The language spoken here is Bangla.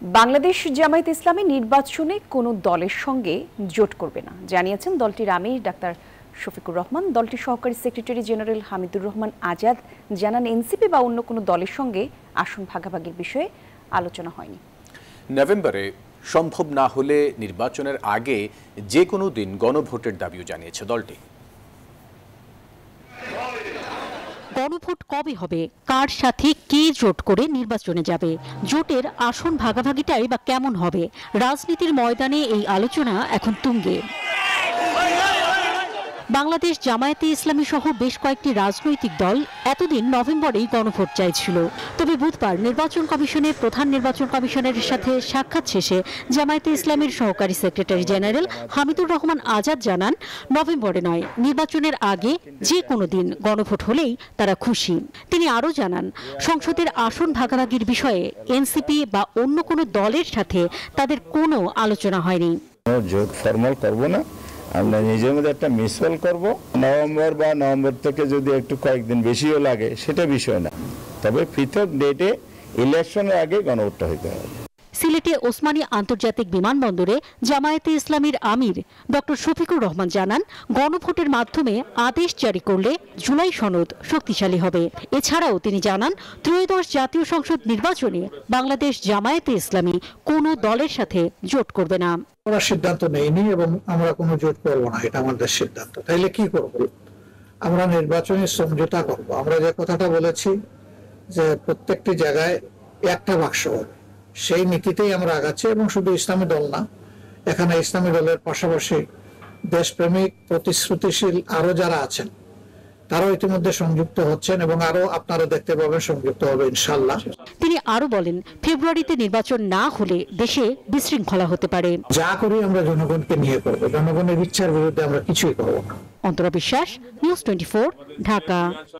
বাংলাদেশ জামায়াত ইসলামী নির্বাচনে কোনো দলের সঙ্গে জোট করবে না জানিয়েছেন দলটির আমির ডাক্তার শফিকুর রহমান। দলটির সহকারী সেক্রেটারি জেনারেল হামিদুর রহমান আজাদ জানান, এনসিপি বা অন্য কোনো দলের সঙ্গে আসন ভাগাভাগির বিষয়ে আলোচনা হয়নি। নভেম্বরে সম্ভব না হলে নির্বাচনের আগে যে কোনো দিন গণভোটের দাবিও জানিয়েছে দলটি। গণভোট কবে হবে, কার সাথে কে জোট করে নির্বাচনে যাবে, জোটের আসন ভাগাভাগিটাই বা কেমন হবে, রাজনীতির ময়দানে এই আলোচনা এখন তুঙ্গে। বাংলাদেশ জামায়াতে ইসলামী সহ বেশ কয়েকটি রাজনৈতিক দল এতদিন নভেম্বরেই গণভোট চাইছিল। তবে বুধবার নির্বাচন কমিশনের প্রধান নির্বাচন কমিশনারের সাথে সাক্ষাৎ শেষে জামায়াতে ইসলামীর সহকারী সেক্রেটারি জেনারেল হামিদুর রহমান আজাদ জানান, নভেম্বরে নয়, নির্বাচনের আগে যে কোনো দিন গণভোট হলেই তারা খুশি। তিনি আরও জানান, সংসদের আসন ভাগাভাগির বিষয়ে এনসিপি বা অন্য কোনো দলের সাথে তাদের কোনো আলোচনা হয়নি। জোট ফর্মাল করব না, আমরা নিজের মধ্যে একটা মিসওয়াল করব। নভেম্বর থেকে যদি একটু কয়েকদিন বেশিও লাগে সেটা বিষয় না, তবে পৃথক ডেটে ইলেকশনের আগে গণভোটটা হইতে হবে। সিলেটে ওসমানী আন্তর্জাতিক বিমানবন্দরে জামায়াতে ইসলামীর আমির ডক্টর শফিকুর রহমান জানান, গণভোটের মাধ্যমে আদেশ জারি করলে জুলাই সনদ শক্তিশালী হবে। এছাড়াও তিনি জানান, ত্রয়োদশ জাতীয় সংসদ নির্বাচনে বাংলাদেশ জামায়াতে ইসলামী কোনো দলের সাথে জোট করবে না। আমরা সিদ্ধান্ত নেইনি এবং আমরা কোনো জোট করবো না, এটা আমাদের সিদ্ধান্ত। তাইলে কি করব? আমরা নির্বাচনী সমঝোতা করব। আমরা যে কথাটা বলেছি যে প্রত্যেকটি জায়গায় একটা বাক্স হবে, সেই নীতিতেই আমরা আগাচ্ছি। এবং শুধু ইসলামী দল না, এখানে ইসলামী দলের পাশাপাশি দেশপ্রেমিক প্রতিশ্রুতিশীল আরো যারা আছেন তারাও ইতিমধ্যে সংযুক্ত হচ্ছেন এবং আরো আপনারা দেখতে পাবেন সংযুক্ত হবে ইনশাআল্লাহ। তিনি আরো বলেন, ফেব্রুয়ারিতে নির্বাচন না হলে দেশে বিশৃঙ্খলা হতে পারে। যা করি আমরা জনগণকে নিয়ে করবো, জনগণের ইচ্ছার বিরুদ্ধে আমরা কিছুই করবো না। অন্তরা বিশ্বাস, নিউজ 24, ঢাকা।